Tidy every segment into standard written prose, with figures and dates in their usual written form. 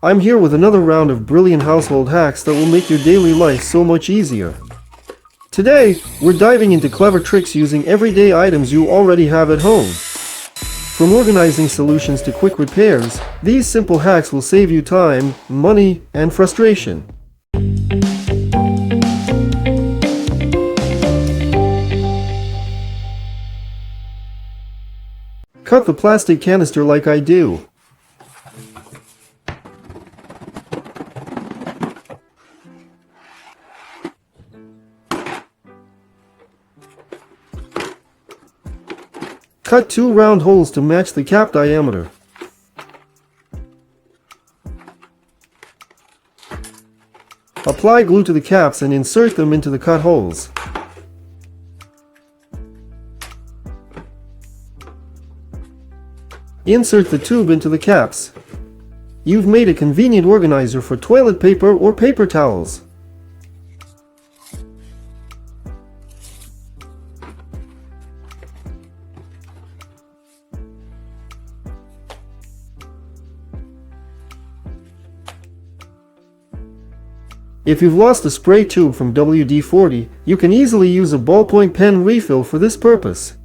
I'm here with another round of brilliant household hacks that will make your daily life so much easier. Today, we're diving into clever tricks using everyday items you already have at home. From organizing solutions to quick repairs, these simple hacks will save you time, money, and frustration. Cut the plastic canister like I do. Cut 2 round holes to match the cap diameter. Apply glue to the caps and insert them into the cut holes. Insert the tube into the caps. You've made a convenient organizer for toilet paper or paper towels. If you've lost a spray tube from WD-40, you can easily use a ballpoint pen refill for this purpose.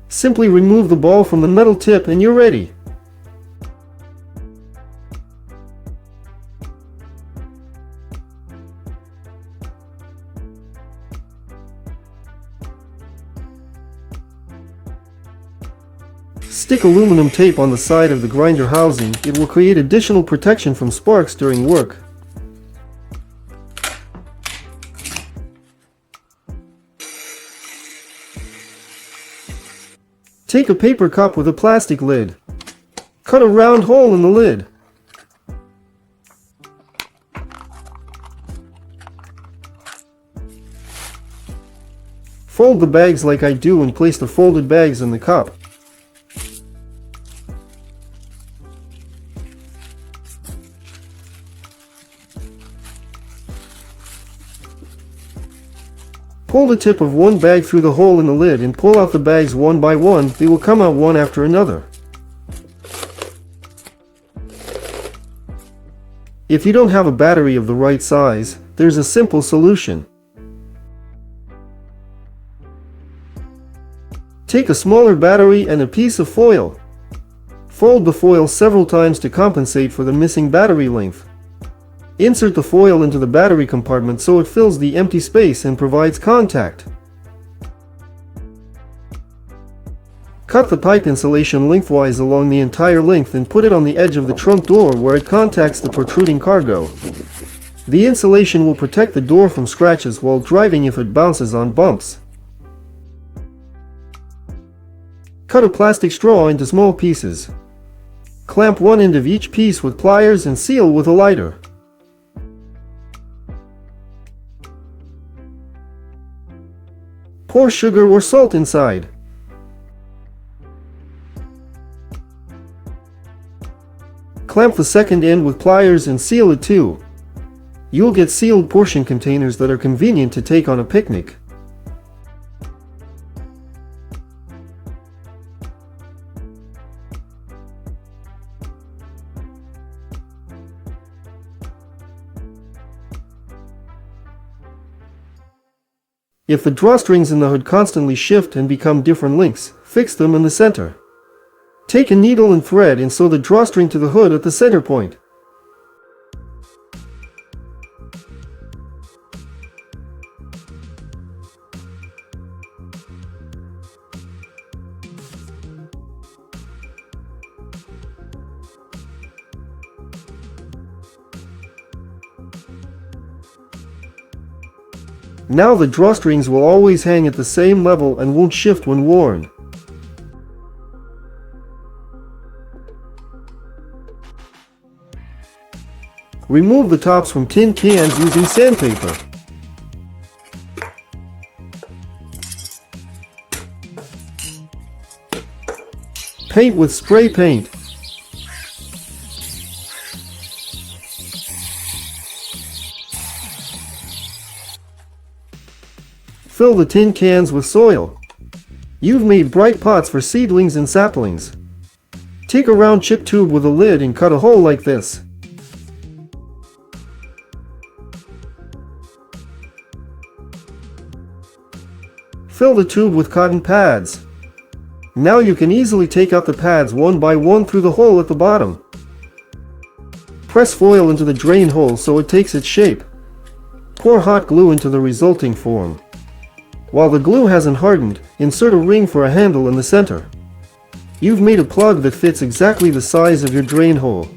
Simply remove the ball from the metal tip and you're ready. Stick aluminum tape on the side of the grinder housing. It will create additional protection from sparks during work. Take a paper cup with a plastic lid. Cut a round hole in the lid. Fold the bags like I do and place the folded bags in the cup. Pull the tip of one bag through the hole in the lid and pull out the bags one by one. They will come out one after another. If you don't have a battery of the right size, there's a simple solution. Take a smaller battery and a piece of foil. Fold the foil several times to compensate for the missing battery length. Insert the foil into the battery compartment so it fills the empty space and provides contact. Cut the pipe insulation lengthwise along the entire length and put it on the edge of the trunk door where it contacts the protruding cargo. The insulation will protect the door from scratches while driving if it bounces on bumps. Cut a plastic straw into small pieces. Clamp one end of each piece with pliers and seal with a lighter. Pour sugar or salt inside. Clamp the second end with pliers and seal it too. You'll get sealed portion containers that are convenient to take on a picnic. If the drawstrings in the hood constantly shift and become different lengths, fix them in the center. Take a needle and thread and sew the drawstring to the hood at the center point. Now the drawstrings will always hang at the same level and won't shift when worn. Remove the tops from tin cans using sandpaper. Paint with spray paint. Fill the tin cans with soil. You've made bright pots for seedlings and saplings. Take a round chip tube with a lid and cut a hole like this. fill the tube with cotton pads. Now you can easily take out the pads one by one through the hole at the bottom. Press foil into the drain hole so it takes its shape. Pour hot glue into the resulting form. While the glue hasn't hardened, insert a ring for a handle in the center. You've made a plug that fits exactly the size of your drain hole.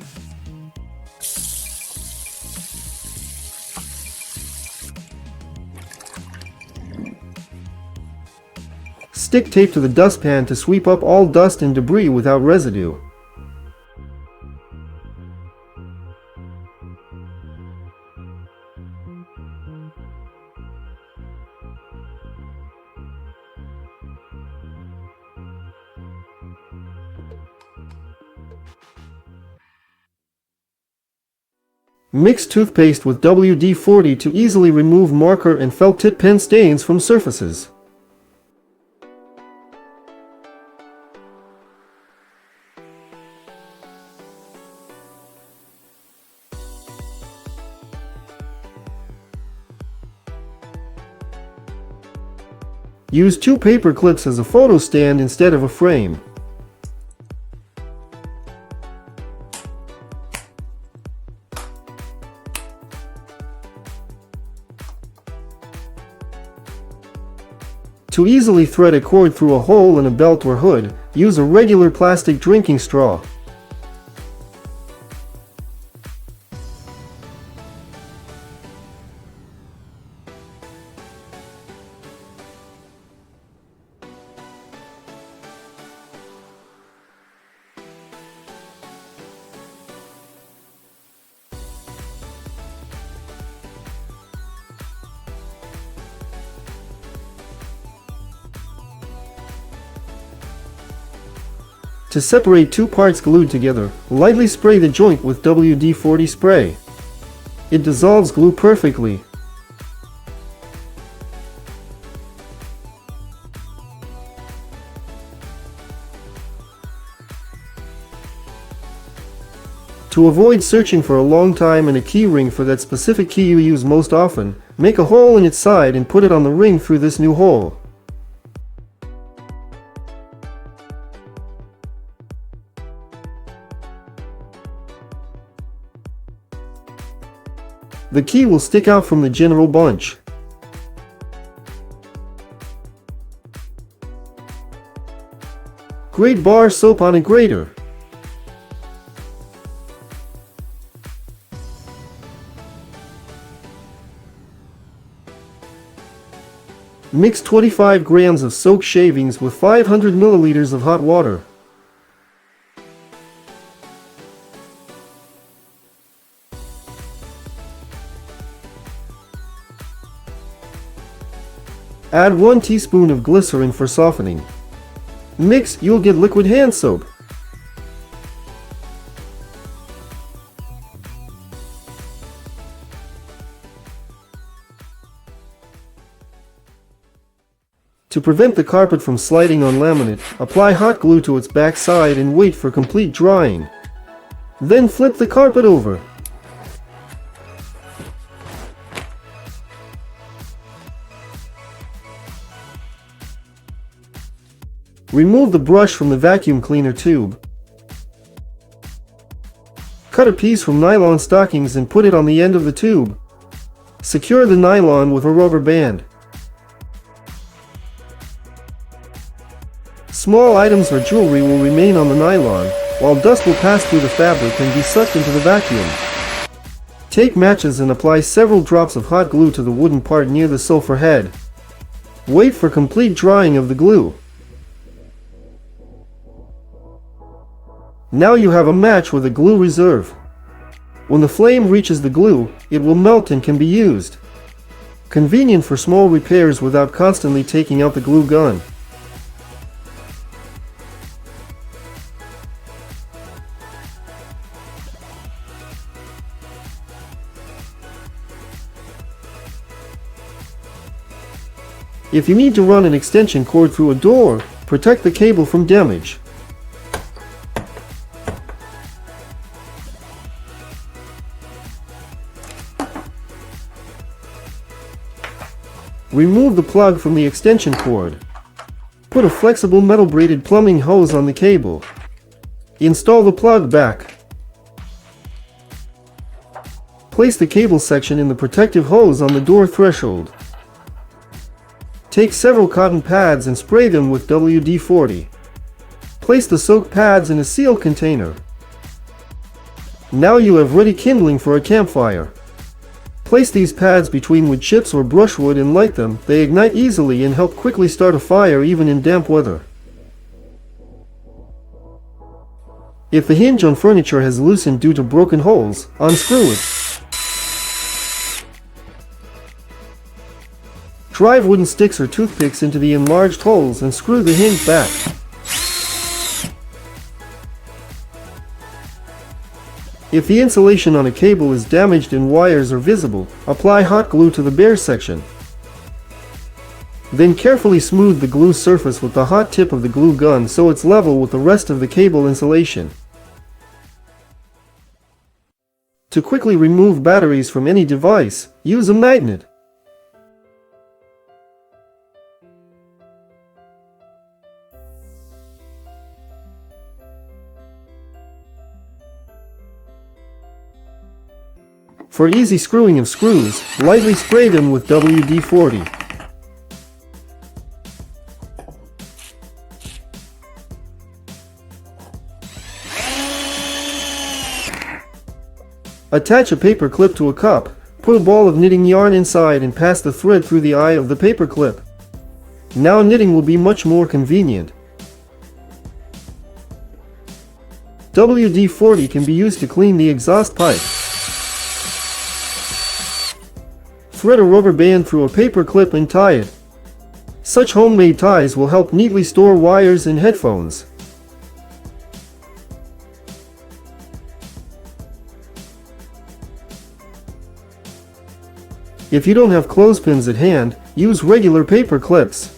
Stick tape to the dustpan to sweep up all dust and debris without residue. Mix toothpaste with WD-40 to easily remove marker and felt tip pen stains from surfaces. Use 2 paper clips as a photo stand instead of a frame. To easily thread a cord through a hole in a belt or hood, use a regular plastic drinking straw. To separate 2 parts glued together, lightly spray the joint with WD-40 spray. It dissolves glue perfectly. To avoid searching for a long time in a key ring for that specific key you use most often, make a hole in its side and put it on the ring through this new hole. The key will stick out from the general bunch. Grate bar soap on a grater. Mix 25 grams of soaked shavings with 500 milliliters of hot water. Add 1 teaspoon of glycerin for softening. Mix, you'll get liquid hand soap. To prevent the carpet from sliding on laminate, apply hot glue to its back side and wait for complete drying. Then flip the carpet over. Remove the brush from the vacuum cleaner tube. Cut a piece from nylon stockings and put it on the end of the tube. Secure the nylon with a rubber band. Small items or jewelry will remain on the nylon, while dust will pass through the fabric and be sucked into the vacuum. Take matches and apply several drops of hot glue to the wooden part near the sulfur head. Wait for complete drying of the glue. Now you have a match with a glue reserve. When the flame reaches the glue, it will melt and can be used. Convenient for small repairs without constantly taking out the glue gun. If you need to run an extension cord through a door, protect the cable from damage. Remove the plug from the extension cord. Put a flexible metal braided plumbing hose on the cable. Install the plug back. Place the cable section in the protective hose on the door threshold. Take several cotton pads and spray them with WD-40. Place the soaked pads in a sealed container. Now you have ready kindling for a campfire. Place these pads between wood chips or brushwood and light them. They ignite easily and help quickly start a fire even in damp weather. If the hinge on furniture has loosened due to broken holes, unscrew it. Drive wooden sticks or toothpicks into the enlarged holes and screw the hinge back. If the insulation on a cable is damaged and wires are visible, apply hot glue to the bare section. Then carefully smooth the glue surface with the hot tip of the glue gun so it's level with the rest of the cable insulation. To quickly remove batteries from any device, use a magnet. For easy screwing of screws, lightly spray them with WD-40. Attach a paper clip to a cup, put a ball of knitting yarn inside and pass the thread through the eye of the paper clip. Now knitting will be much more convenient. WD-40 can be used to clean the exhaust pipe. Thread a rubber band through a paper clip and tie it. Such homemade ties will help neatly store wires and headphones. If you don't have clothespins at hand, use regular paper clips.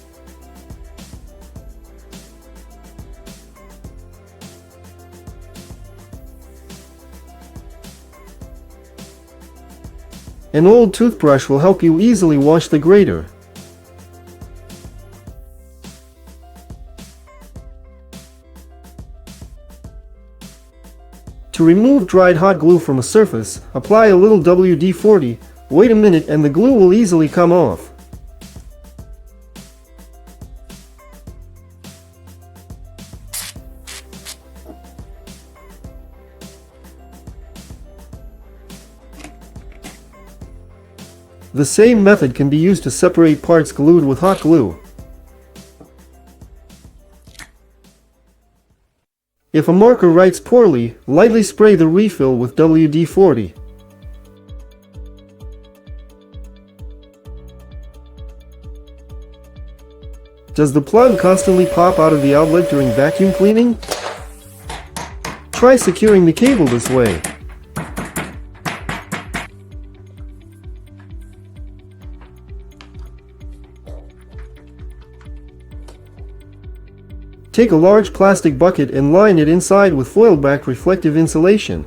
An old toothbrush will help you easily wash the grater. To remove dried hot glue from a surface, apply a little WD-40, wait a minute and the glue will easily come off. The same method can be used to separate parts glued with hot glue. If a marker writes poorly, lightly spray the refill with WD-40. Does the plug constantly pop out of the outlet during vacuum cleaning? Try securing the cable this way. Take a large plastic bucket and line it inside with foil-backed reflective insulation.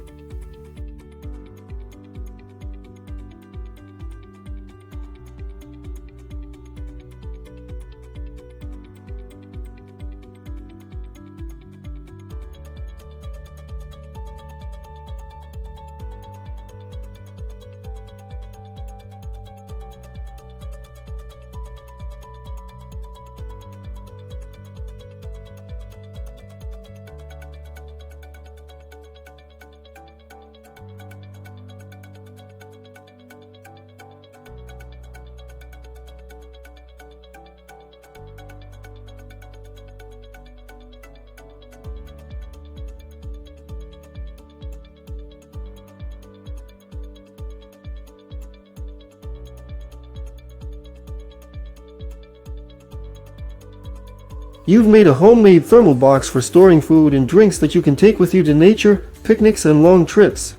You've made a homemade thermal box for storing food and drinks that you can take with you to nature, picnics, and long trips.